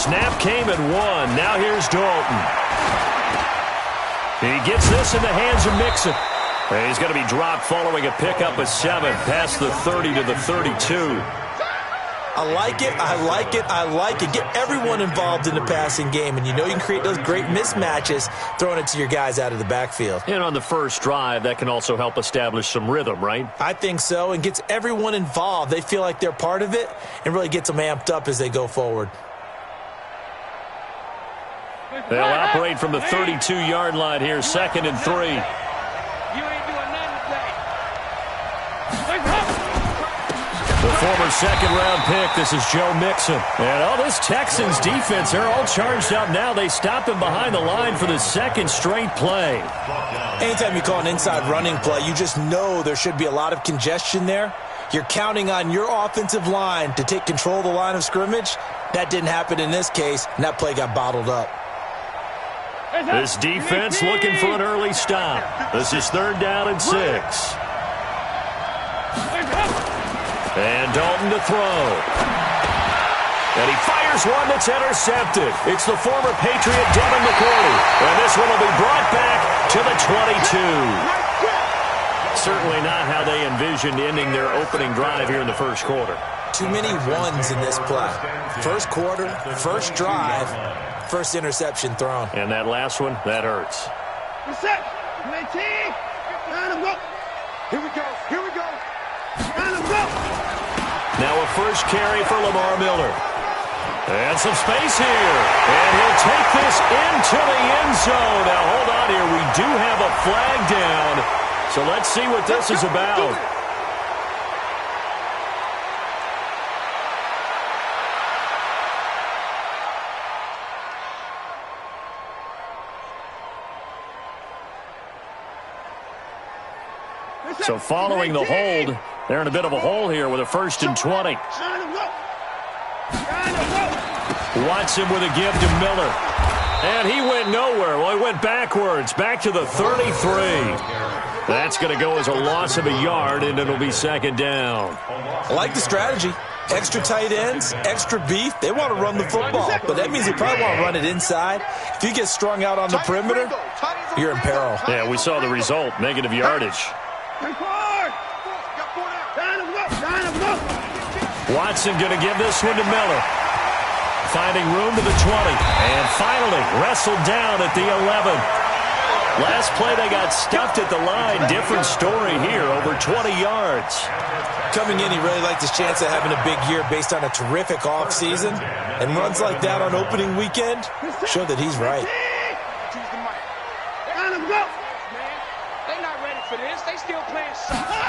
snap came and won. Now here's Dalton. He gets this in the hands of Mixon. And he's going to be dropped following a pickup of 7 past the 30 to the 32. I like it, I like it, I like it. Get everyone involved in the passing game, and you know you can create those great mismatches throwing it to your guys out of the backfield. And on the first drive, that can also help establish some rhythm, right? I think so, and gets everyone involved. They feel like they're part of it and really gets them amped up as they go forward. They'll operate from the 32-yard line here, 2nd and 3. The former second-round pick, this is Joe Mixon. And this Texans defense, they're all charged up now. They stop him behind the line for the 2nd straight play. Anytime you call an inside running play, you just know there should be a lot of congestion there. You're counting on your offensive line to take control of the line of scrimmage. That didn't happen in this case, and that play got bottled up. This defense looking for an early stop. This is 3rd down and 6. And Dalton to throw. And he fires one that's intercepted. It's the former Patriot Devin McCourty. And this one will be brought back to the 22. Certainly not how they envisioned ending their opening drive here in the first quarter. Too many ones in this play. First quarter, first drive, first interception thrown. And that last one, that hurts. Reset. Here we go. Here we go. Now a first carry for Lamar Miller. And some space here. And he'll take this into the end zone. Now hold on here. We do have a flag down. So let's see what this is about. So following the hold, they're in a bit of a hole here with a 1st and 20. Watson with a give to Miller. And he went nowhere. Well, he went backwards, back to the 33. That's going to go as a loss of a yard, and it'll be 2nd down. I like the strategy. Extra tight ends, extra beef. They want to run the football, but that means they probably want to run it inside. If you get strung out on the perimeter, you're in peril. Yeah, we saw the result, negative yardage. Watson going to give this one to Miller. Finding room to the 20. And finally wrestled down at the 11. Last play they got stuffed at the line. Different story here, over 20 yards. Coming in, he really liked his chance of having a big year based on a terrific offseason. And runs like that on opening weekend show that he's right. They're not ready for this. They still playing soccer.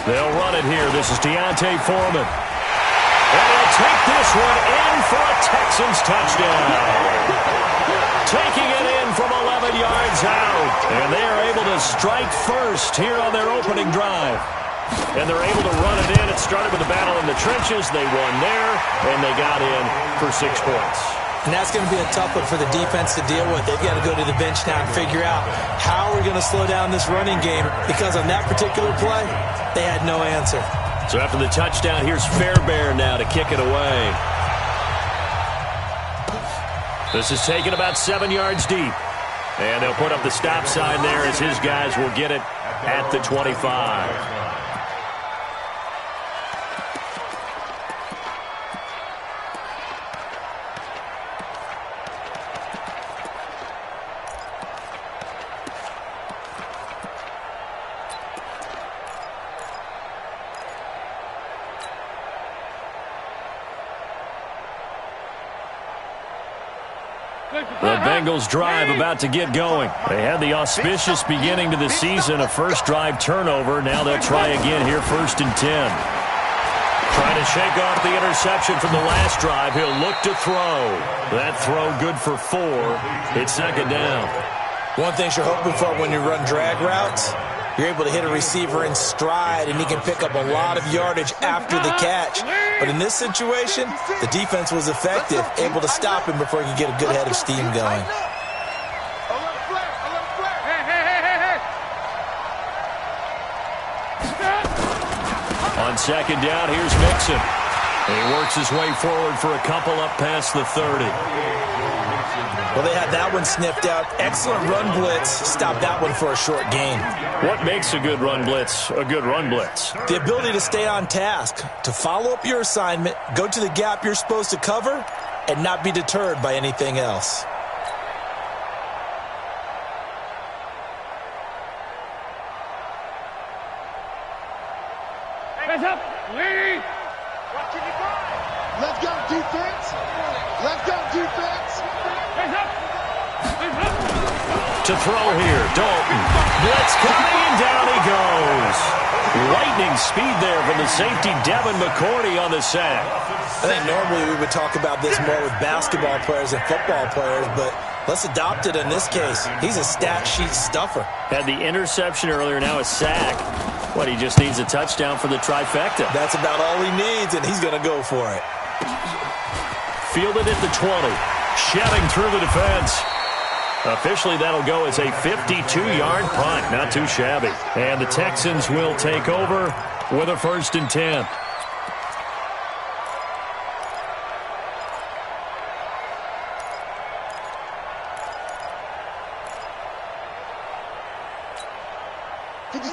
They'll run it here. This is Deontay Foreman. And he'll take this one in for a Texans touchdown. Taking it in from 11 yards out. And they are able to strike first here on their opening drive. And they're able to run it in. It started with a battle in the trenches. They won there, and they got in for 6 points. And that's going to be a tough one for the defense to deal with. They've got to go to the bench now and figure out how we're going to slow down this running game, because on that particular play, they had no answer. So after the touchdown, here's Fairbairn now to kick it away. This is taken about 7 yards deep. And they'll put up the stop sign there as his guys will get it at the 25. The Bengals drive about to get going. They had the auspicious beginning to the season, a first drive turnover. Now they'll try again here, 1st and 10. Trying to shake off the interception from the last drive. He'll look to throw. That throw good for 4. It's 2nd down. One thing you're hoping for when you run drag routes, you're able to hit a receiver in stride, and he can pick up a lot of yardage after the catch. But in this situation, the defense was effective, able to stop him before he could get a good head of steam going. On 2nd down, here's Mixon. He works his way forward for a couple up past the 30. Well, they had that one sniffed out. Excellent run blitz. Stop that one for a short gain. What makes a good run blitz a good run blitz? The ability to stay on task, to follow up your assignment, go to the gap you're supposed to cover, and not be deterred by anything else. Hands up. Lead. Watching you go. Let's go, defense. Let's go, defense. Hands up. Hands up. To throw here, Dalton. Blitz coming, and down he goes. Lightning speed there from the safety, Devin McCourty, on the sack. I think normally we would talk about this more with basketball players and football players, but let's adopt it in this case. He's a stat sheet stuffer. Had the interception earlier, now a sack. What, he just needs a touchdown for the trifecta. That's about all he needs, and he's going to go for it. Fielded at the 20. Shedding through the defense. Officially, that'll go as a 52-yard punt. Not too shabby. And the Texans will take over with a 1st and 10.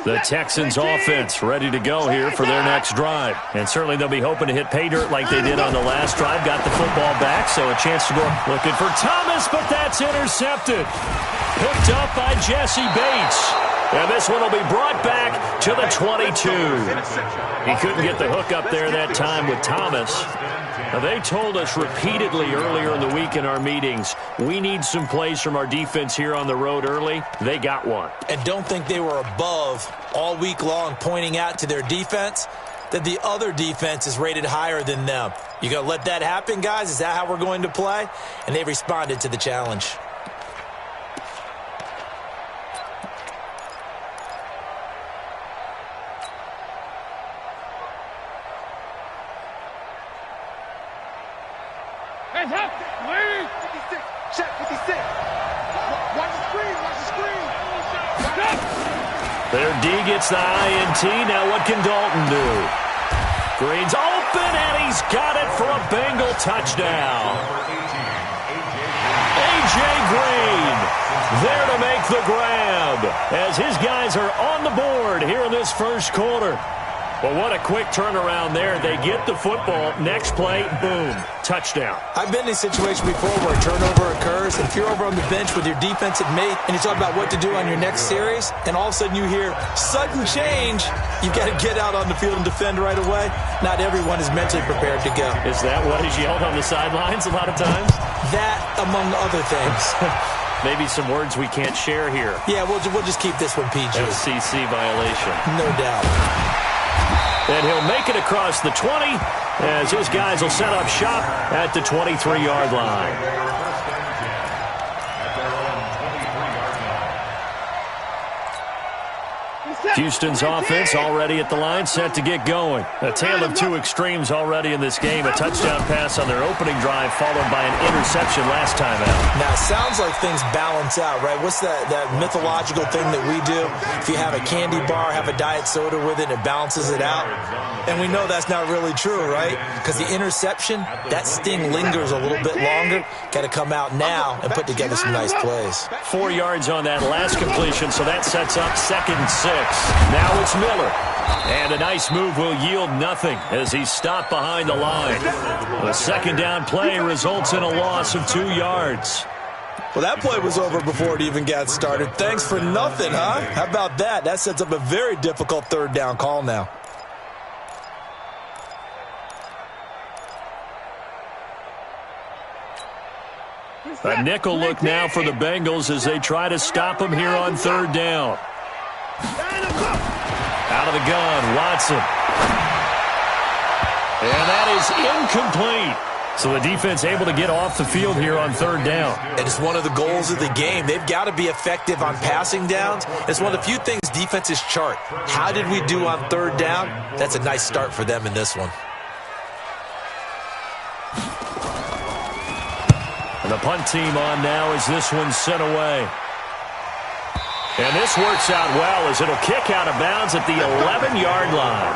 The Texans offense ready to go here for their next drive. And certainly they'll be hoping to hit pay dirt like they did on the last drive. Got the football back, so a chance to go. Looking for Thomas, but that's intercepted. Picked up by Jesse Bates. And this one will be brought back to the 22. He couldn't get the hook up there that time with Thomas. Now, they told us repeatedly earlier in the week in our meetings, we need some plays from our defense here on the road early. They got one. And don't think they were above all week long pointing out to their defense that the other defense is rated higher than them. You going to let that happen, guys? Is that how we're going to play? And they responded to the challenge. Hands up. Lead. 56. Check 56. Watch the screen. Watch the screen. Hands up. Their D gets the INT. Now what can Dalton do? Green's open, and he's got it for a Bengal touchdown. A.J. Green there to make the grab as his guys are on the board here in this first quarter. But what a quick turnaround there. They get the football. Next play, boom, touchdown. I've been in a situation before where a turnover occurs, and if you're over on the bench with your defensive mate and you talk about what to do on your next series, and all of a sudden you hear sudden change, you've got to get out on the field and defend right away. Not everyone is mentally prepared to go. Is that what is yelled on the sidelines a lot of times? That, among other things. Maybe some words we can't share here. Yeah, we'll just keep this one PG. FCC violation. No doubt. And he'll make it across the 20 as his guys will set up shop at the 23-yard line. Houston's offense already at the line, set to get going. A tale of two extremes already in this game. A touchdown pass on their opening drive, followed by an interception last time out. Now, it sounds like things balance out, right? What's that mythological thing that we do? If you have a candy bar, have a diet soda with it, it balances it out. And we know that's not really true, right? Because the interception, that sting lingers a little bit longer. Got to come out now and put together some nice plays. 4 yards on that last completion, so that sets up 2nd and 6. Now it's Miller. And a nice move will yield nothing as he's stopped behind the line. The second down play results in a loss of 2 yards. Well, that play was over before it even got started. Thanks for nothing, huh? How about that? That sets up a very difficult third down call now. A nickel look now for the Bengals as they try to stop him here on third down. Out of the gun, Watson. And that is incomplete. So the defense able to get off the field here on third down. And it's one of the goals of the game. They've got to be effective on passing downs. It's one of the few things defenses chart. How did we do on third down? That's a nice start for them in this one. And the punt team on now as this one's sent away. And this works out well as it'll kick out of bounds at the 11-yard line.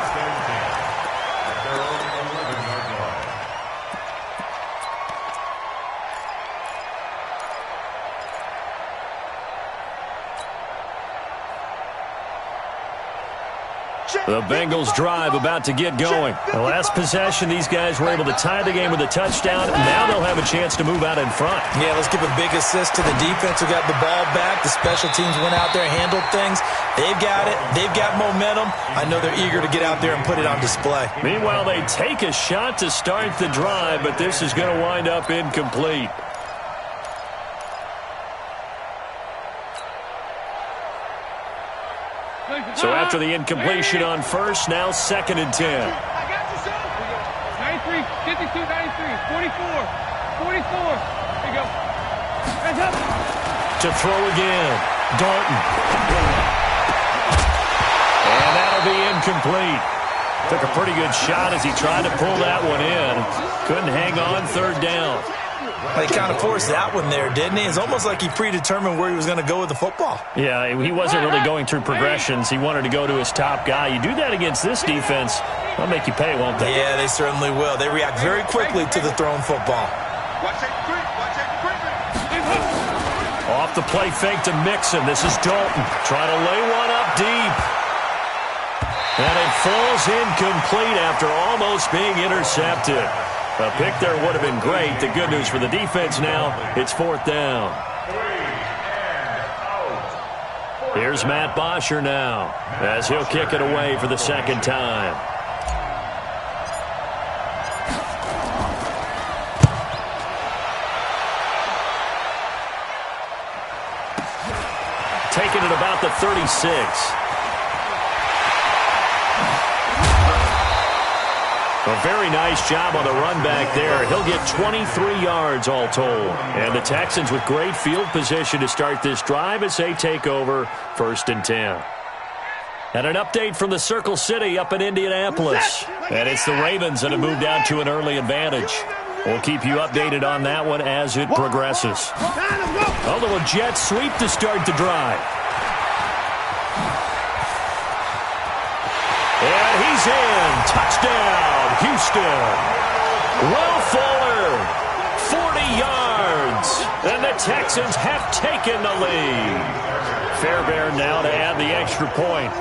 The Bengals drive about to get going. The last possession, these guys were able to tie the game with a touchdown. Now they'll have a chance to move out in front. Yeah, let's give a big assist to the defense who got the ball back. The special teams went out there and handled things. They've got it. They've got momentum. I know they're eager to get out there and put it on display. Meanwhile, they take a shot to start the drive, but this is going to wind up incomplete. So after the incompletion on first, now 2nd and 10. I got you, son. 93, 52, 93, 44, 44. There you go. Hands up. To throw again, Dalton. And that'll be incomplete. Took a pretty good shot as he tried to pull that one in. Couldn't hang on 3rd down. He kind of forced that one there, didn't he? It's almost like he predetermined where he was going to go with the football. Yeah, he wasn't really going through progressions. He wanted to go to his top guy. You do that against this defense, they'll make you pay, won't they? Yeah, they certainly will. They react very quickly to the thrown football. Watch that quick. Watch that quick. Off the play fake to Mixon. This is Dalton trying to lay one up deep. And it falls incomplete after almost being intercepted. A pick there would have been great. The good news for the defense now, it's 4th down. Here's Matt Bosher now as he'll kick it away for the 2nd time. Taking it about the 36. A very nice job on the run back there. He'll get 23 yards all told. And the Texans with great field position to start this drive as they take over 1st and 10. And an update from the Circle City up in Indianapolis. And it's the Ravens that have moved out to an early advantage. We'll keep you updated on that one as it progresses. A little jet sweep to start the drive. And he's in. Touchdown, Houston. Will Fuller, 40 yards. And the Texans have taken the lead. Fairbairn now to add the extra point.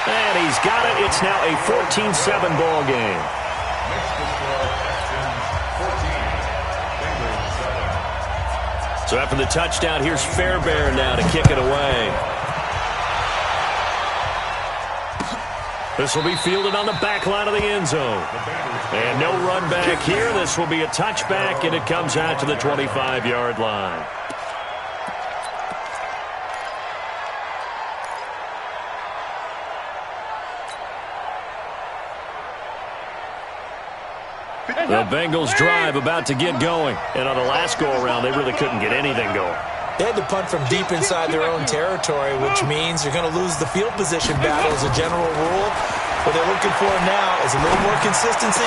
And he's got it. It's now a 14-7 ball game. So after the touchdown, here's Fairbairn now to kick it away. This will be fielded on the back line of the end zone. And no run back here. This will be a touchback, and it comes out to the 25-yard line. The Bengals drive about to get going. And on the last go-around, they really couldn't get anything going. They had to punt from deep inside their own territory, which means you're going to lose the field position battle as a general rule. What they're looking for now is a little more consistency,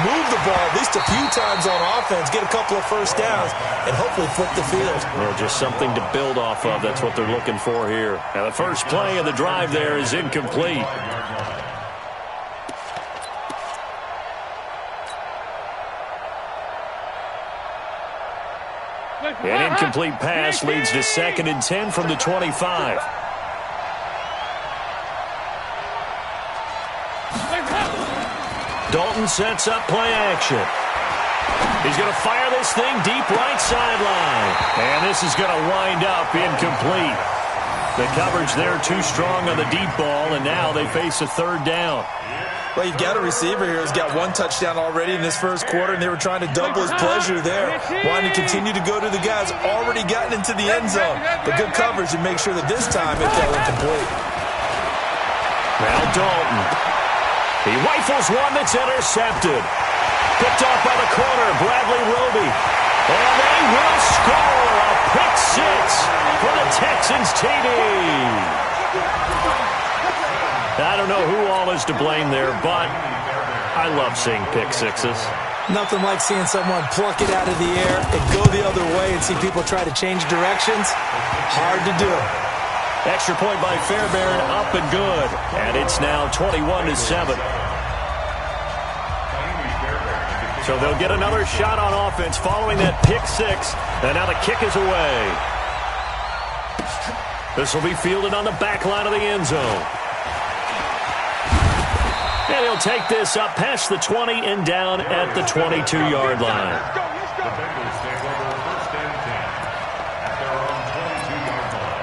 move the ball at least a few times on offense, get a couple of first downs, and hopefully flip the field. Well, just something to build off of. That's what they're looking for here. Now, the first play of the drive there is incomplete. An incomplete pass leads to 2nd and 10 from the 25. Dalton sets up play action. He's going to fire this thing deep right sideline. And this is going to wind up incomplete. The coverage there too strong on the deep ball, and now they face a 3rd down. Well, you've got a receiver here who's got 1 touchdown already in this first quarter, and they were trying to double his pleasure there, wanting to continue to go to the guys already gotten into the end zone. But good coverage and make sure that this time it fell incomplete. Now Dalton. He rifles one that's intercepted. Picked off by the corner, Bradley Roby. And they will score a pick 6 for the Texans TD. I don't know who all is to blame there, but I love seeing pick sixes. Nothing like seeing someone pluck it out of the air and go the other way and see people try to change directions. Hard to do. Extra point by Fairbairn, up and good. And it's now 21-7. So they'll get another shot on offense following that pick 6. And now the kick is away. This will be fielded on the back line of the end zone. And he'll take this up past the 20 and down at the 22-yard line. Let's go, let's go. The Bengals take over first and 10 at their own 22-yard line.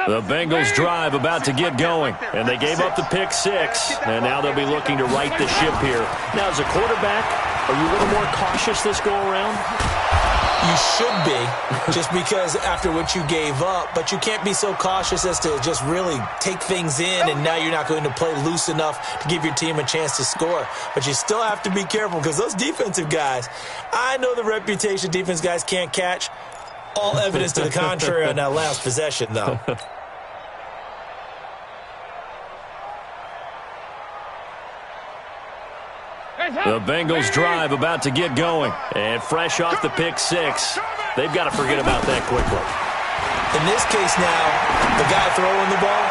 The Bengals drive about to get going, and they gave up the pick six, and now they'll be looking to right the ship here. Now, as a quarterback, are you a little more cautious this go-around? You should be, just because after what you gave up, but you can't be so cautious as to just really take things in, and now you're not going to play loose enough to give your team a chance to score. But you still have to be careful, because those defensive guys, I know the reputation defense guys can't catch. All evidence to the contrary on that last possession, though. The Bengals drive about to get going. And fresh off the pick six, they've got to forget about that quickly. In this case now, the guy throwing the ball,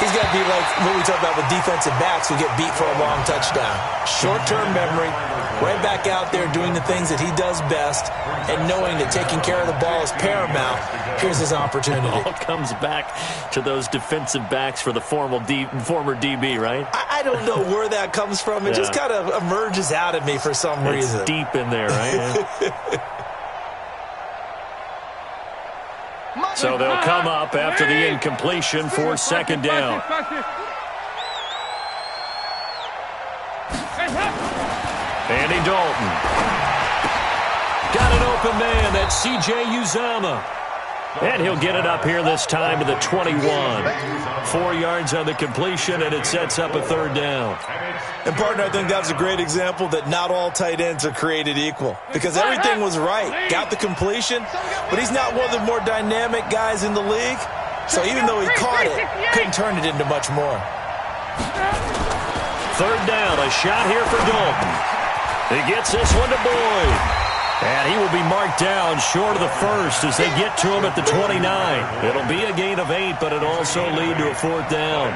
he's got to be like what we talk about with defensive backs who get beat for a long touchdown. Short-term memory, right back out there doing the things that he does best, and knowing that taking care of the ball is paramount. Here's his opportunity. It all comes back to those defensive backs for the former DB, right? I don't know where that comes from. It just kind of emerges out of me for some reason. It's deep in there, right? So they'll come up after the incompletion for second down. Andy Dalton. Got an open man. That's C.J. Uzomah. And he'll get it up here this time to the 21. 4 yards on the completion, and it sets up a third down. And, partner, I think that was a great example that not all tight ends are created equal. Because everything was right. Got the completion, but he's not one of the more dynamic guys in the league. So even though he caught it, couldn't turn it into much more. Third down, a shot here for Dalton. He gets this one to Boyd. And he will be marked down short of the first as they get to him at the 29. It'll be a gain of 8, but it'll also lead to a fourth down.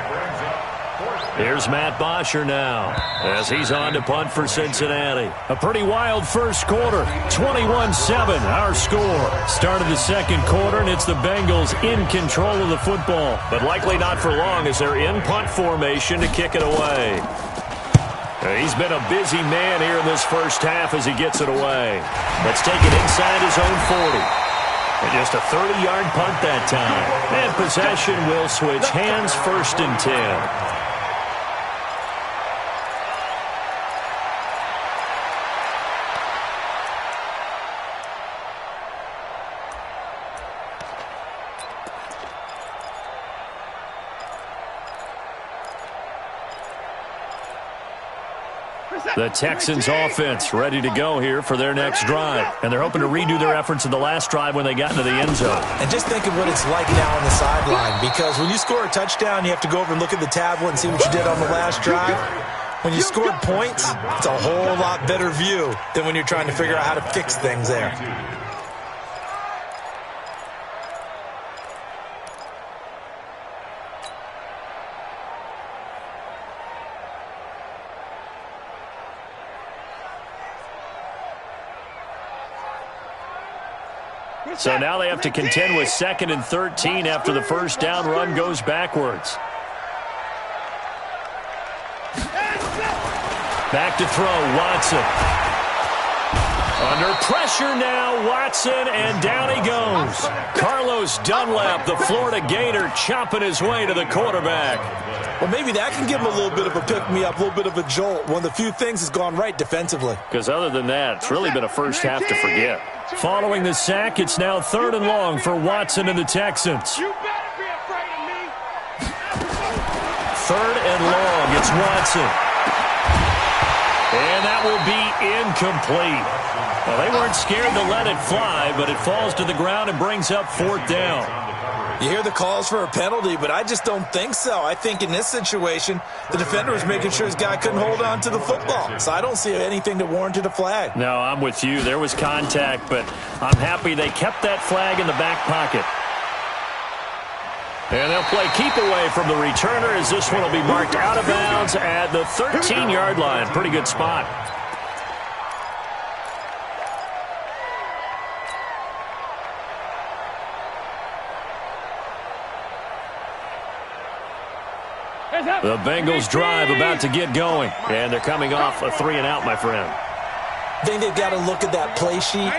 Here's Matt Bosher now as he's on to punt for Cincinnati. A pretty wild first quarter. 21-7, our score. Start of the second quarter, and it's the Bengals in control of the football. But likely not for long as they're in punt formation to kick it away. He's been a busy man here in this first half as he gets it away. Let's take it inside his own 40. And just a 30-yard punt that time. And possession will switch hands, first and 10. The Texans offense ready to go here for their next drive. And they're hoping to redo their efforts in the last drive when they got into the end zone. And just think of what it's like now on the sideline, because when you score a touchdown, you have to go over and look at the tablet and see what you did on the last drive. When you scored points, it's a whole lot better view than when you're trying to figure out how to fix things there. So now they have to contend with 2nd and 13 after the first down run goes backwards. Back to throw, Watson. Under pressure now, Watson, and down he goes. Carlos Dunlap, the Florida Gator, chopping his way to the quarterback. Well, maybe that can give him a little bit of a pick-me-up, a little bit of a jolt. One of the few things that's gone right defensively. Because other than that, it's really been a first half to forget. Following the sack, it's now 3rd and long for Watson and the Texans. You better be afraid of me. 3rd and long, it's Watson. And that will be incomplete. Well, they weren't scared to let it fly, but it falls to the ground and brings up 4th down. You hear the calls for a penalty, but I just don't think so. I think in this situation, the defender was making sure his guy couldn't hold on to the football. So I don't see anything that warranted a flag. No, I'm with you. There was contact, but I'm happy they kept that flag in the back pocket. And they'll play keep away from the returner as this one will be marked out of bounds at the 13-yard line. Pretty good spot. The Bengals drive about to get going, and they're coming off a 3-and-out, my friend. I think they've got to look at that play sheet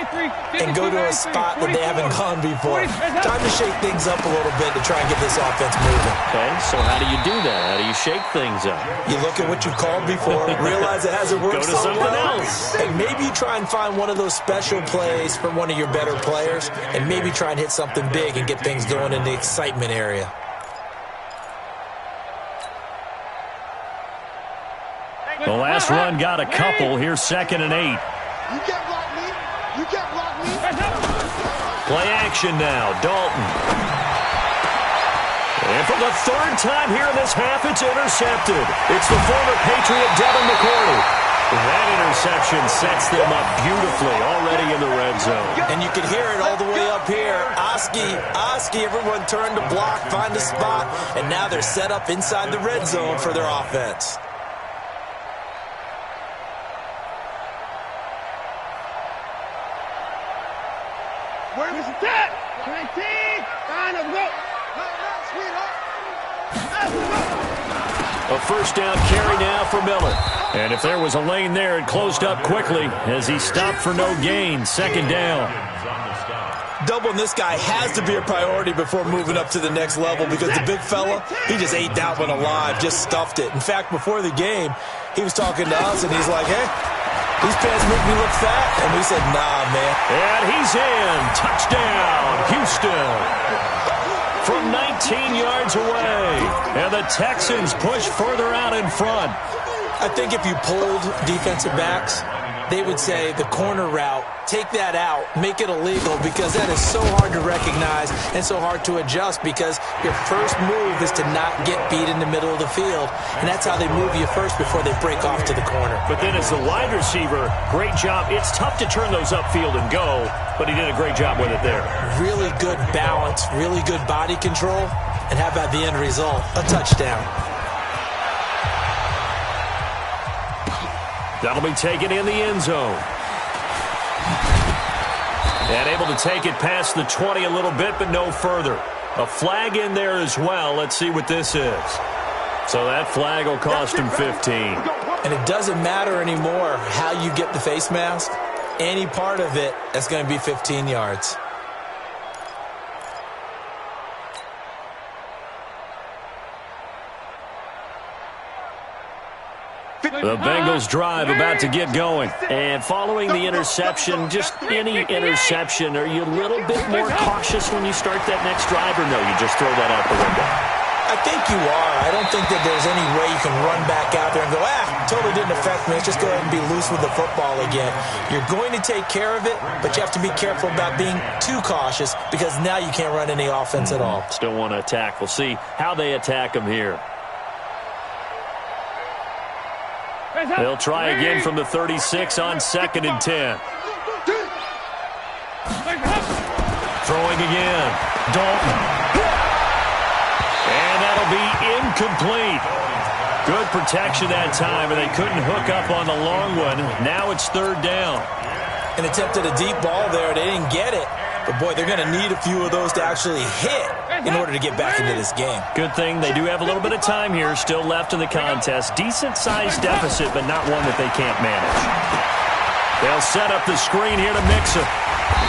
and go to a spot that they haven't gone before. Time to shake things up a little bit to try and get this offense moving. Okay, so how do you do that? How do you shake things up? You look at what you've called before, realize it hasn't worked Go to so something well, else. and maybe try and find one of those special plays from one of your better players, and maybe try and hit something big and get things going in the excitement area. The last run got a couple. Here's 2nd and 8. You can't block me. You can't block me. Play action now. Dalton. And for the 3rd time here in this half, it's intercepted. It's the former Patriot Devin McCourty. That interception sets them up beautifully already in the red zone. And you can hear it all the way up here. Oski, everyone turned to block, find a spot, and now they're set up inside the red zone for their offense. Where is that? 19. Fine, let's go. A first down carry now for Miller. And if there was a lane there, it closed up quickly as he stopped for no gain. 2nd down. Doubling this guy has to be a priority before moving up to the next level because the big fella, he just ate that one alive, just stuffed it. In fact, before the game, he was talking to us, and he's like, hey, these pants make me look fat. And we said, nah, man. And he's in. Touchdown, Houston. From 19 yards away. And the Texans push further out in front. I think if you polled defensive backs, they would say the corner route, take that out, make it illegal, because that is so hard to recognize and so hard to adjust because your first move is to not get beat in the middle of the field. And that's how they move you first before they break off to the corner. But then as the wide receiver, great job. It's tough to turn those upfield and go, but he did a great job with it there. Really good balance, really good body control. And how about the end result? A touchdown. That'll be taken in the end zone. And able to take it past the 20 a little bit, but no further. A flag in there as well. Let's see what this is. So that flag will cost him 15. And it doesn't matter anymore how you get the face mask. Any part of it is going to be 15 yards. The Bengals drive about to get going. And following the interception, just any interception, are you a little bit more cautious when you start that next drive, or no, you just throw that out the window? I think you are. I don't think that there's any way you can run back out there and go, totally didn't affect me. Let's just go ahead and be loose with the football again. You're going to take care of it, but you have to be careful about being too cautious because now you can't run any offense at all. Still want to attack. We'll see how they attack him here. They'll try again from the 36 on 2nd and 10. Throwing again. Dalton. And that'll be incomplete. Good protection that time, and they couldn't hook up on the long one. Now it's 3rd down. And attempted a deep ball there. They didn't get it. But, boy, they're going to need a few of those to actually hit in order to get back into this game. Good thing they do have a little bit of time here still left in the contest. Decent-sized deficit, but not one that they can't manage. They'll set up the screen here to Mixon.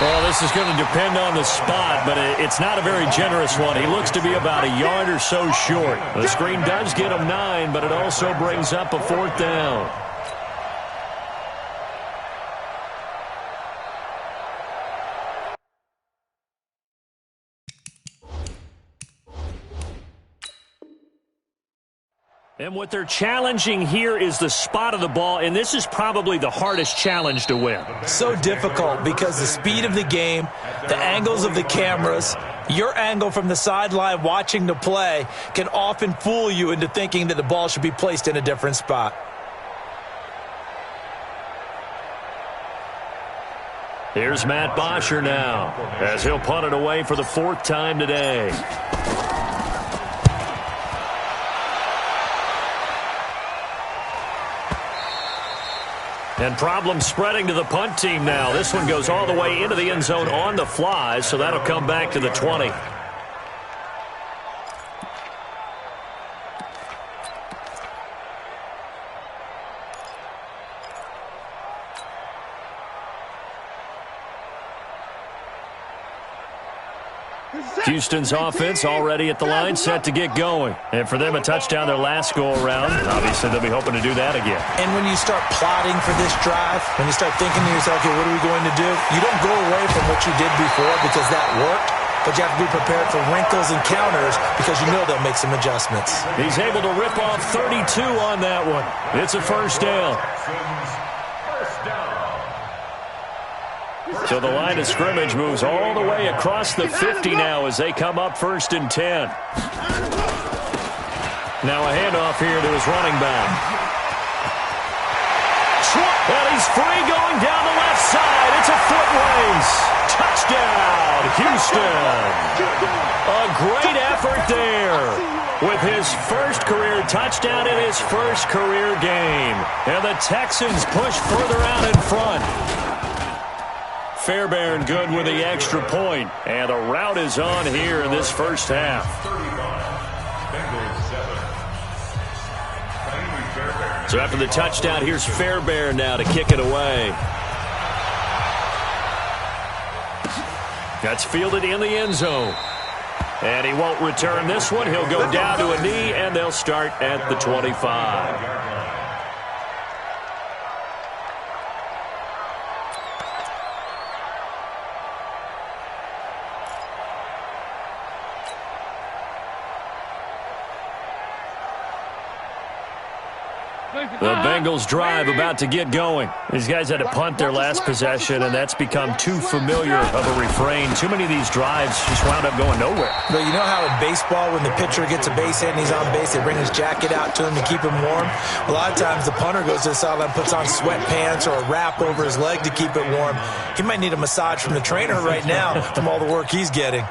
Well, this is going to depend on the spot, but it's not a very generous one. He looks to be about a yard or so short. The screen does get him 9, but it also brings up a 4th down. And what they're challenging here is the spot of the ball, and this is probably the hardest challenge to win. So difficult because the speed of the game, the angles of the cameras, your angle from the sideline watching the play can often fool you into thinking that the ball should be placed in a different spot. Here's Matt Bosher now as he'll punt it away for the 4th time today. And problems spreading to the punt team now. This one goes all the way into the end zone on the fly, so that'll come back to the 20. Houston's offense already at the line, set to get going. And for them, a touchdown their last go-around. Obviously, they'll be hoping to do that again. And when you start plotting for this drive, when you start thinking to yourself, okay, what are we going to do? You don't go away from what you did before because that worked, but you have to be prepared for wrinkles and counters because you know they'll make some adjustments. He's able to rip off 32 on that one. It's a first down. So the line of scrimmage moves all the way across the 50 now as they come up 1st and 10. Now a handoff here to his running back. And he's free going down the left side. It's a foot race. Touchdown, Houston. A great effort there with his first career touchdown in his first career game. And the Texans push further out in front. Fairbairn good with the extra point. And a rout is on here in this first half. So after the touchdown, here's Fairbairn now to kick it away. That's fielded in the end zone. And he won't return this one. He'll go down to a knee, and they'll start at the 25. The Bengals drive about to get going. These guys had to punt their last possession, and that's become too familiar of a refrain. Too many of these drives just wound up going nowhere. But you know how in baseball, when the pitcher gets a base hit and he's on base, they bring his jacket out to him to keep him warm? A lot of times the punter goes to the sideline, puts on sweatpants or a wrap over his leg to keep it warm. He might need a massage from the trainer right now from all the work he's getting.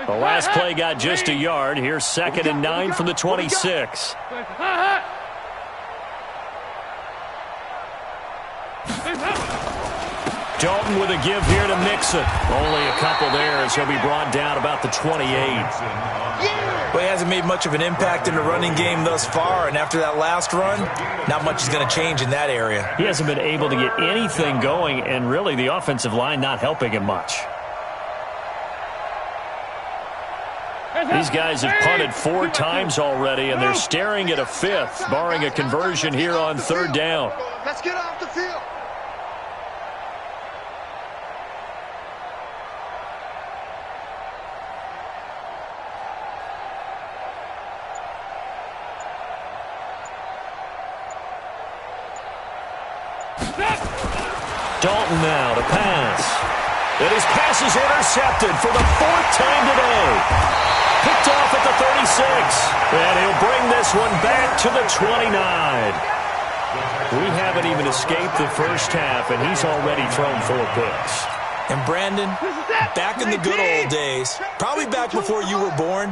The last play got just a yard. Here's 2nd and 9 from the 26. Dalton with a give here to Mixon. Only a couple there as he'll be brought down about the 28. Well, he hasn't made much of an impact in the running game thus far, and after that last run, not much is going to change in that area. He hasn't been able to get anything going, and really the offensive line not helping him much. These guys have punted 4 times already, and they're staring at a 5th, barring a conversion here on 3rd down. Let's get off the field. Dalton now to pass. And his pass is intercepted for the 4th time today. Picked off at the 36. And he'll bring this one back to the 29. We haven't even escaped the first half, and he's already thrown 4 picks. And Brandon, back in the good old days, probably back before you were born,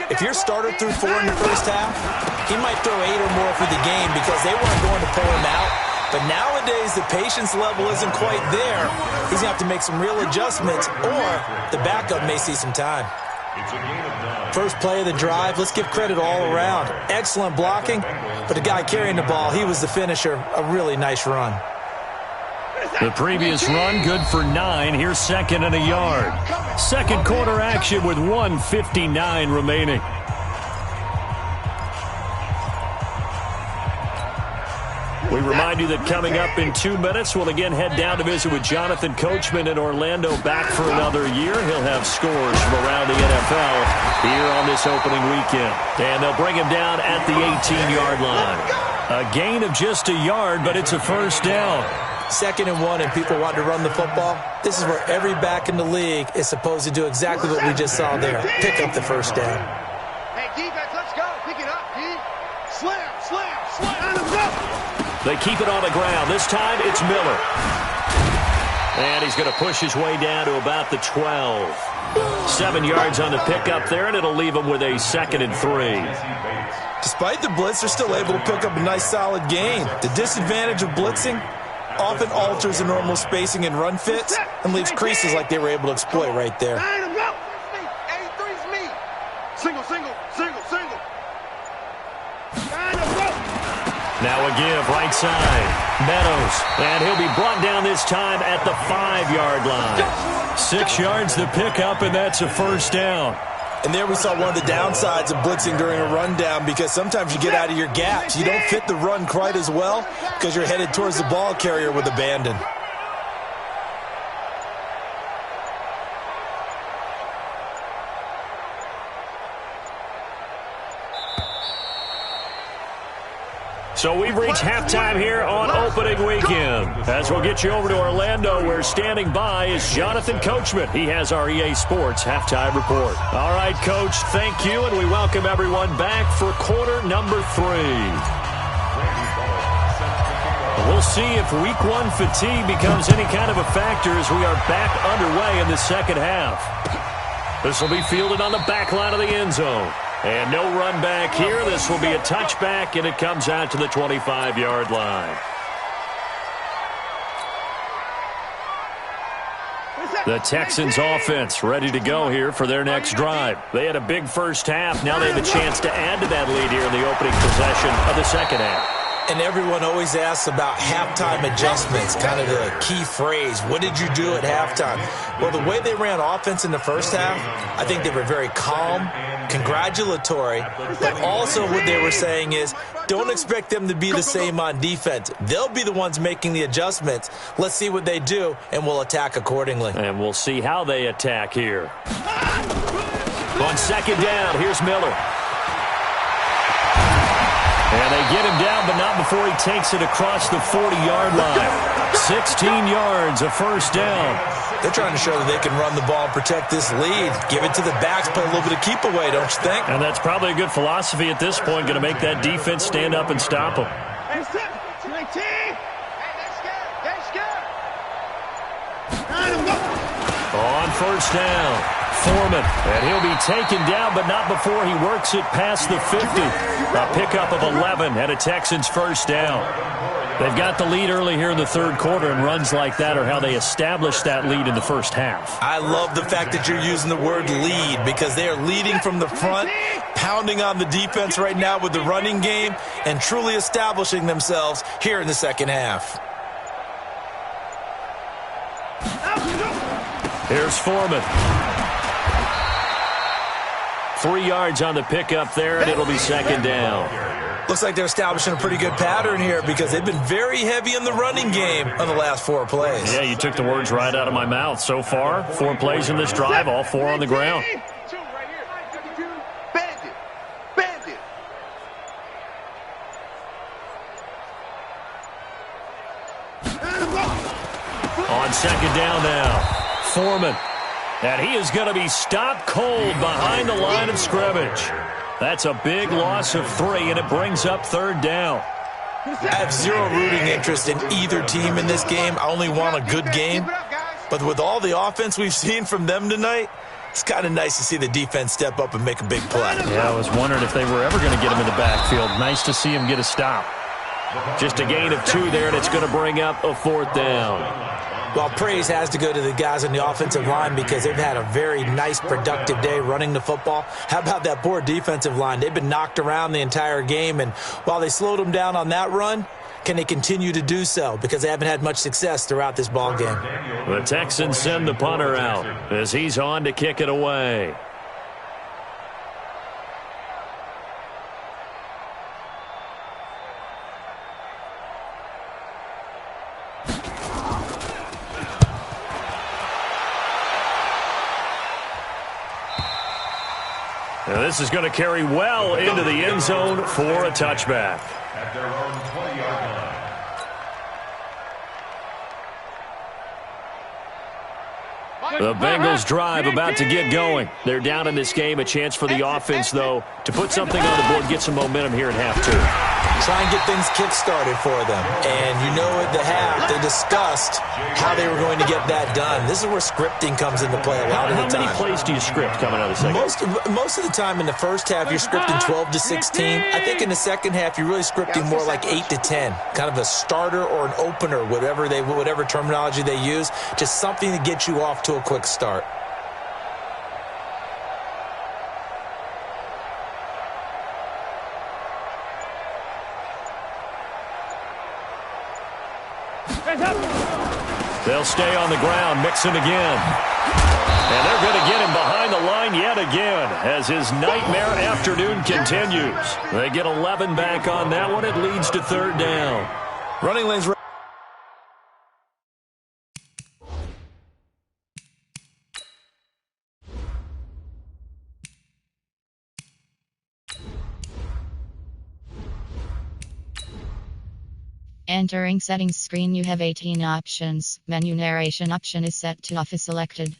if your starter threw 4 in the first half, he might throw 8 or more for the game because they weren't going to pull him out. But nowadays, the patience level isn't quite there. He's going to have to make some real adjustments, or the backup may see some time. First play of the drive, let's give credit all around. Excellent blocking, but the guy carrying the ball, he was the finisher. A really nice run. The previous run, good for 9. Here's 2nd and a yard. Second quarter action with 1:59 remaining. We remind you that coming up in 2 minutes, we'll again head down to visit with Jonathan Coachman in Orlando, back for another year. He'll have scores from around the NFL here on this opening weekend. And they'll bring him down at the 18-yard line. A gain of just a yard, but it's a first down. 2nd and 1, and people want to run the football. This is where every back in the league is supposed to do exactly what we just saw there. Pick up the first down. Hey, defense, let's go. Pick it up, D. Slam, slam, slam. Let him go. They keep it on the ground. This time, it's Miller. And he's going to push his way down to about the 12. 7 yards on the pickup there, and it'll leave him with a 2nd and 3. Despite the blitz, they're still able to pick up a nice, solid gain. The disadvantage of blitzing often alters the normal spacing and run fits and leaves creases like they were able to exploit right there. Now a give, right side. Meadows, and he'll be brought down this time at the 5-yard line. 6 yards to pick up, and that's a first down. And there we saw one of the downsides of blitzing during a rundown, because sometimes you get out of your gaps. You don't fit the run quite as well because you're headed towards the ball carrier with abandon. So we've reached halftime here on opening weekend. As we'll get you over to Orlando, where standing by is Jonathan Coachman. He has our EA Sports halftime report. All right, Coach, thank you, and we welcome everyone back for quarter number 3. We'll see if week 1 fatigue becomes any kind of a factor as we are back underway in the second half. This will be fielded on the back line of the end zone. And no run back here. This will be a touchback, and it comes out to the 25-yard line. The Texans offense ready to go here for their next drive. They had a big first half. Now they have a chance to add to that lead here in the opening possession of the second half. And everyone always asks about halftime adjustments, kind of the key phrase. What did you do at halftime? Well, the way they ran offense in the first half, I think they were very calm, congratulatory, but also what they were saying is, don't expect them to be the same on defense. They'll be the ones making the adjustments. Let's see what they do, and we'll attack accordingly. And we'll see how they attack here. On second down, here's Miller. And they get him down, but not before he takes it across the 40-yard line. 16 yards, a first down. They're trying to show that they can run the ball and protect this lead. Give it to the backs, play a little bit of keep away, don't you think? And that's probably a good philosophy at this point, going to make that defense stand up and stop them. On first down, Foreman, and he'll be taken down, but not before he works it past the 50. A pickup of 11 and a Texans first down. They've got the lead early here in the third quarter, and runs like that are how they establish that lead in the first half. I love the fact that you're using the word lead, because they are leading from the front, pounding on the defense right now with the running game, and truly establishing themselves here in the second half. Here's Foreman. 3 yards on the pickup there, and it'll be second down. Looks like they're establishing a pretty good pattern here, because they've been very heavy in the running game on the last 4 plays. Yeah, you took the words right out of my mouth. So far, 4 plays in this drive, all 4 on the ground. On second down now, Foreman. And he is going to be stopped cold behind the line of scrimmage. That's a big loss of 3, and it brings up third down. I have zero rooting interest in either team in this game. I only want a good game. But with all the offense we've seen from them tonight, it's kind of nice to see the defense step up and make a big play. Yeah, I was wondering if they were ever going to get him in the backfield. Nice to see him get a stop. Just a gain of 2 there, and it's going to bring up a fourth down. Well, praise has to go to the guys on the offensive line, because they've had a very nice, productive day running the football. How about that poor defensive line? They've been knocked around the entire game, and while they slowed them down on that run, can they continue to do so? Because they haven't had much success throughout this ball game. The Texans send the punter out as he's on to kick it away. Now this is going to carry well into the end zone for a touchback. At their own 20-yard line. The Bengals drive about to get going. They're down in this game. A chance for the offense, though, to put something on the board, get some momentum here in half two. Try and get things kick-started for them. And you know at the half, they discussed how they were going to get that done. This is where scripting comes into play a lot of the time. How many plays do you script coming out of the second? Most of the time in the first half, you're scripting 12 to 16. I think in the second half, you're really scripting more like 8 to 10. Kind of a starter or an opener, whatever terminology they use. Just something to get you off to a quick start. They'll stay on the ground, mixing again. And they're going to get him behind the line yet again as his nightmare afternoon continues. They get 11 back on that one. It leads to third down. Running lanes. Entering settings screen, you have 18 options. Menu narration option is set to off is selected.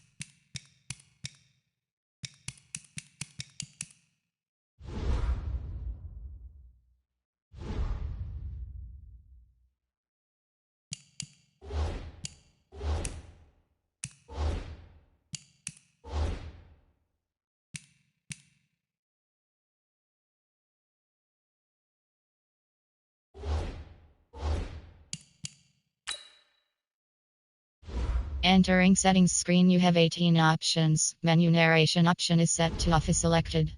Entering settings screen, you have 18 options. Menu narration option is set to off is selected.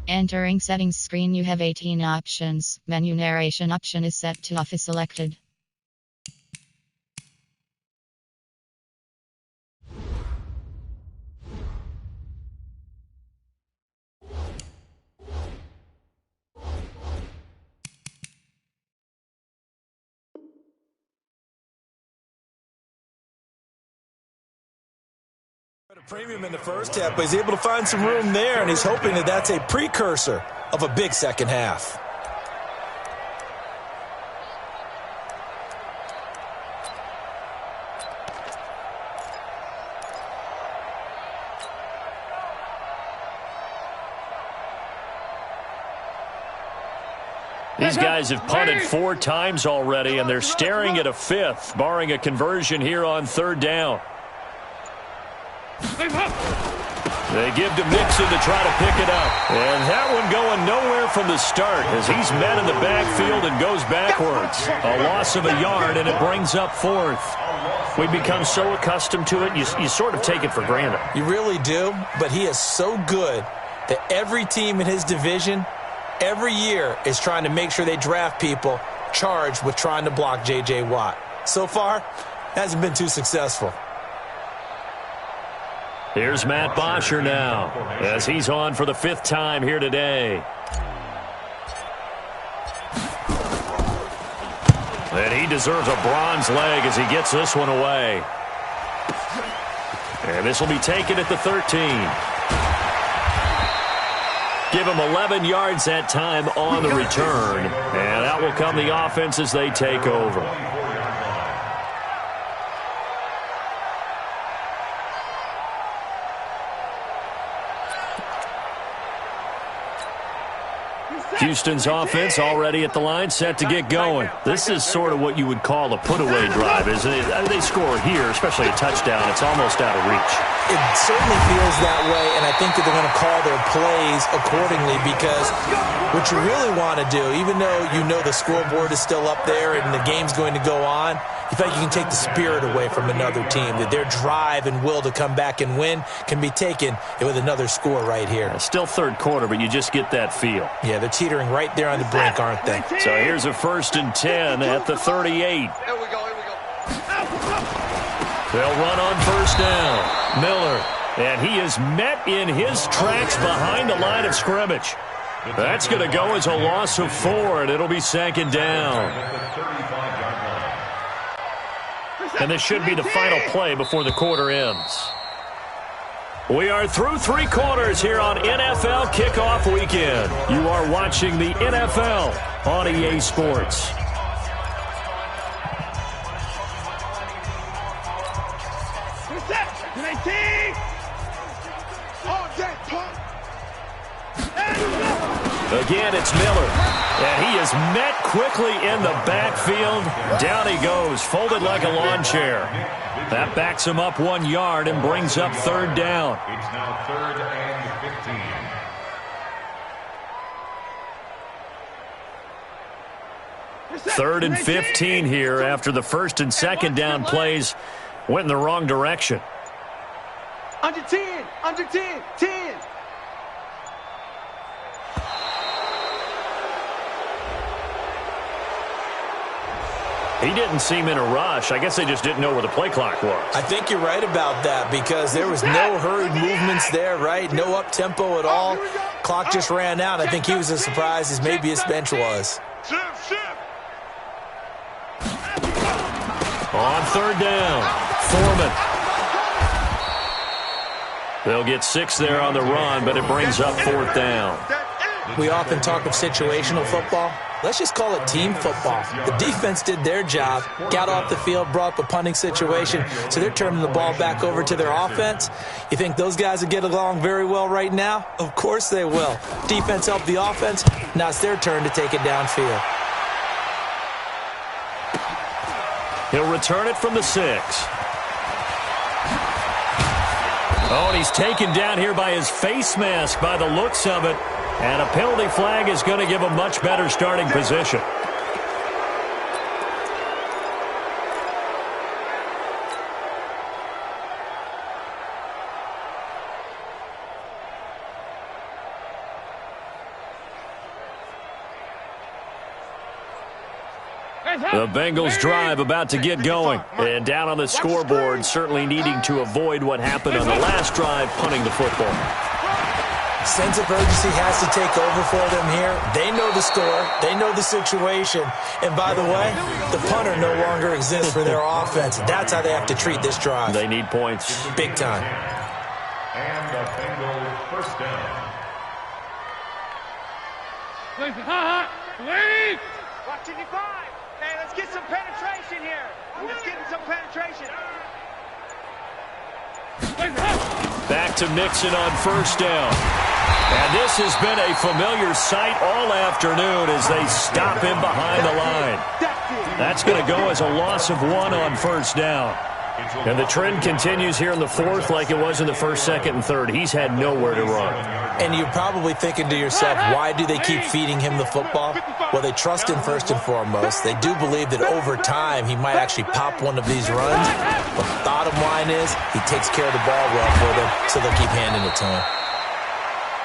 Entering settings screen, you have 18 options. Menu narration option is set to off is selected. A premium in the first half, but he's able to find some room there, and he's hoping that that's a precursor of a big second half. These guys have punted 4 times already, and they're staring at a 5th, barring a conversion here on third down. They give to Mixon to try to pick it up. And that one going nowhere from the start as he's met in the backfield and goes backwards. A loss of a yard, and it brings up 4th. We become so accustomed to it, you sort of take it for granted. You really do, but he is so good that every team in his division every year is trying to make sure they draft people charged with trying to block J.J. Watt. So far, hasn't been too successful. Here's Matt Bosher now as he's on for the 5th time here today. And he deserves a bronze leg as he gets this one away. And this will be taken at the 13. Give him 11 yards that time on the return. And out will come the offense as they take over. Houston's offense already at the line, set to get going. This is sort of what you would call a put-away drive, isn't it? They score here, especially a touchdown. It's almost out of reach. It certainly feels that way, and I think that they're going to call their plays accordingly because what you really want to do, even though you know the scoreboard is still up there and the game's going to go on, you feel like you can take the spirit away from another team, that their drive and will to come back and win can be taken with another score right here. Still third quarter, but you just get that feel. Yeah, they're teetering right there on the brink, aren't they? So here's a 1st and 10 at the 38. Here we go. They'll run on 1st down. Miller, and he is met in his tracks behind the line of scrimmage. That's going to go as a loss of 4, and it'll be 2nd down. And this should be the final play before the quarter ends. We are through 3 quarters here on NFL Kickoff Weekend. You are watching the NFL on EA Sports. Again, it's Miller. And he is met quickly in the backfield. Down he goes, folded like a lawn chair. That backs him up 1 yard and brings up third down. It's now 3rd and 15. 3rd and 15 here after the first and second down plays went in the wrong direction. Under 10, 10. He didn't seem in a rush. I guess they just didn't know where the play clock was. I think you're right about that because there was no hurried movements there, right? No up-tempo at all. Clock just ran out. I think he was as surprised as maybe his bench was. On third down, Foreman. They'll get 6 there on the run, but it brings up 4th down. We often talk of situational football. Let's just call it team football. The defense did their job, got off the field, brought up a punting situation, so they're turning the ball back over to their offense. You think those guys will get along very well right now? Of course they will. Defense helped the offense. Now it's their turn to take it downfield. He'll return it from the 6. Oh, and he's taken down here by his face mask by the looks of it. And a penalty flag is going to give a much better starting position. The Bengals drive about to get going. And down on the scoreboard, certainly needing to avoid what happened on the last drive, punting the football. Sense of urgency has to take over for them here. They know the score. They know the situation. And by the way, the punter no longer exists for their offense. That's how they have to treat this drive. They need points. Big time. And the Bengals first down. Please. Watch 55. Hey, let's get some penetration here. Let's get some penetration. Back to Mixon on first down. And this has been a familiar sight all afternoon as they stop him behind the line. That's going to go as a loss of 1 on first down. And the trend continues here in the 4th like it was in the 1st, 2nd, and 3rd. He's had nowhere to run. And you're probably thinking to yourself, why do they keep feeding him the football? Well, they trust him first and foremost. They do believe that over time he might actually pop one of these runs. But the bottom line is he takes care of the ball well for them, so they'll keep handing it to him.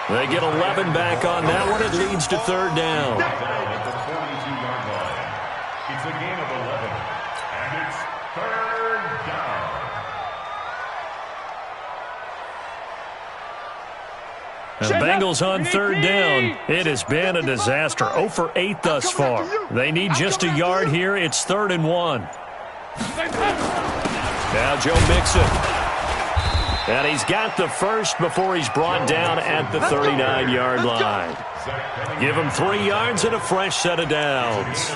They get 11 back on that one. It leads to third down. At the 42-yard line. It's a gain of 11. And it's third down. The Bengals on third down. It has been a disaster. 0 for 8 thus far. They need just a yard here. It's 3rd and 1. Now Joe Mixon. And he's got the first before he's brought down at the 39-yard line. Give him 3 yards and a fresh set of downs.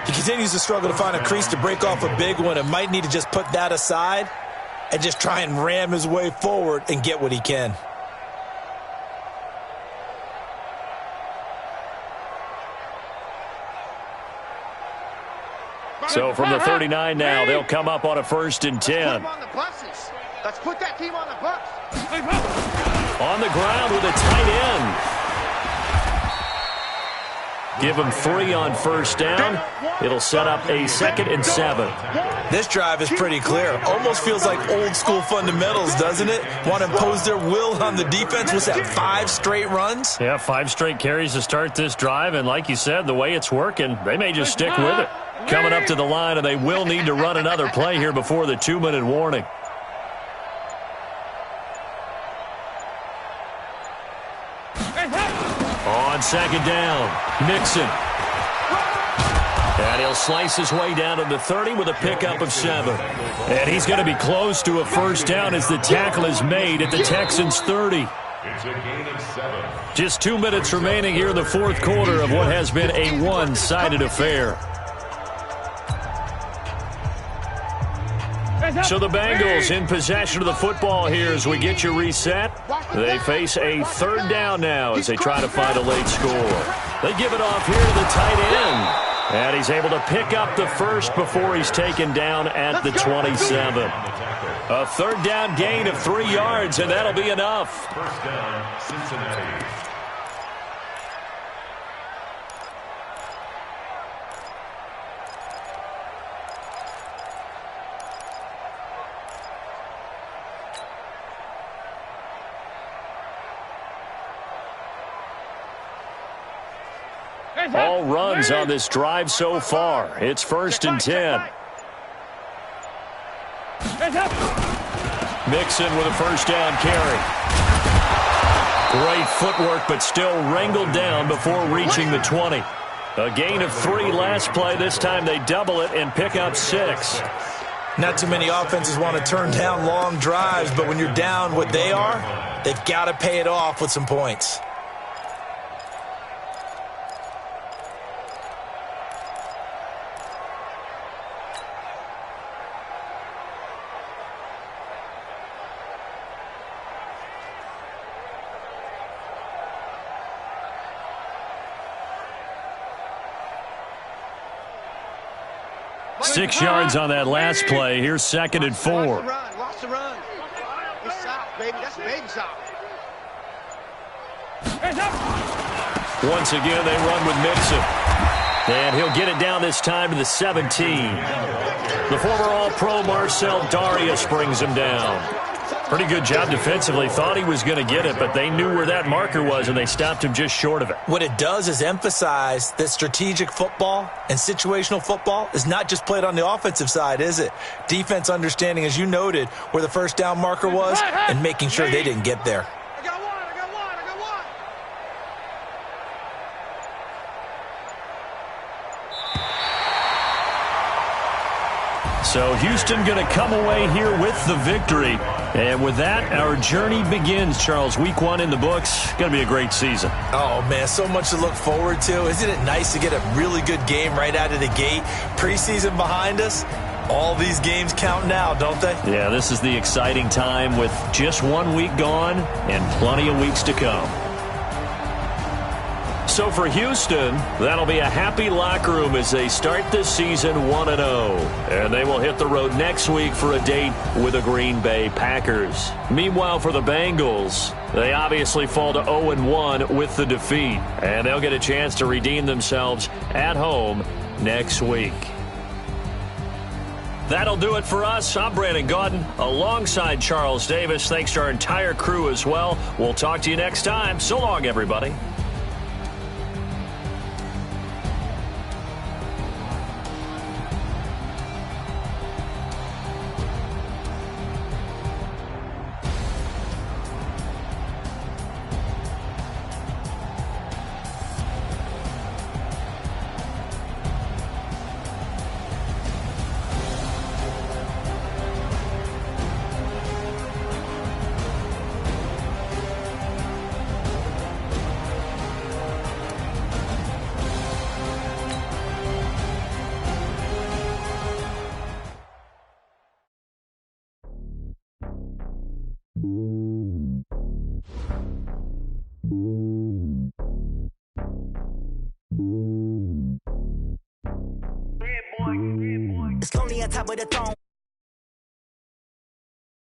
He continues to struggle to find a crease to break off a big one and might need to just put that aside and just try and ram his way forward and get what he can. So from the 39 now, they'll come up on a 1st and 10. Let's put that team on the bus. On the ground with a tight end. Give him 3 on first down. It'll set up a 2nd and 7. This drive is pretty clear. Almost feels like old school fundamentals, doesn't it? Want to impose their will on the defense. Was that 5 straight runs? Yeah, 5 straight carries to start this drive. And like you said, the way it's working, they may just stick with it. Coming up to the line, and they will need to run another play here before the 2-minute warning. On second down, Mixon. And he'll slice his way down to the 30 with a pickup of 7. And he's going to be close to a first down as the tackle is made at the Texans' 30. It's a gain of 7. Just 2 minutes remaining here in the 4th quarter of what has been a one-sided affair. So the Bengals in possession of the football here as we get you reset. They face a third down now as they try to find a late score. They give it off here to the tight end. And he's able to pick up the first before he's taken down at the 27. A third down gain of 3 yards, and that'll be enough. First down, Cincinnati. All runs on this drive so far. It's 1st and 10. Mixon with a first down carry. Great footwork, but still wrangled down before reaching the 20. A gain of 3 last play. This time they double it and pick up 6. Not too many offenses want to turn down long drives, but when you're down what they are, they've got to pay it off with some points. Six yards on that last play. Here's 2nd and 4. Lots to run. It's south, baby. That's baby south. Once again, they run with Mixon. And he'll get it down this time to the 17. The former All-Pro Marcel Darius brings him down. Pretty good job defensively. Thought he was going to get it, but they knew where that marker was, and they stopped him just short of it. What it does is emphasize that strategic football and situational football is not just played on the offensive side, is it? Defense understanding, as you noted, where the first down marker was and making sure they didn't get there. I got one. So Houston going to come away here with the victory. And with that, our journey begins, Charles. Week 1 in the books. Going to be a great season. Oh, man, so much to look forward to. Isn't it nice to get a really good game right out of the gate? Preseason behind us. All these games count now, don't they? Yeah, this is the exciting time with just 1 week gone and plenty of weeks to come. So for Houston, that'll be a happy locker room as they start this season 1-0. And they will hit the road next week for a date with the Green Bay Packers. Meanwhile, for the Bengals, they obviously fall to 0-1 with the defeat. And they'll get a chance to redeem themselves at home next week. That'll do it for us. I'm Brandon Gaudin alongside Charles Davis. Thanks to our entire crew as well. We'll talk to you next time. So long, everybody. It's lonely on top of the throne.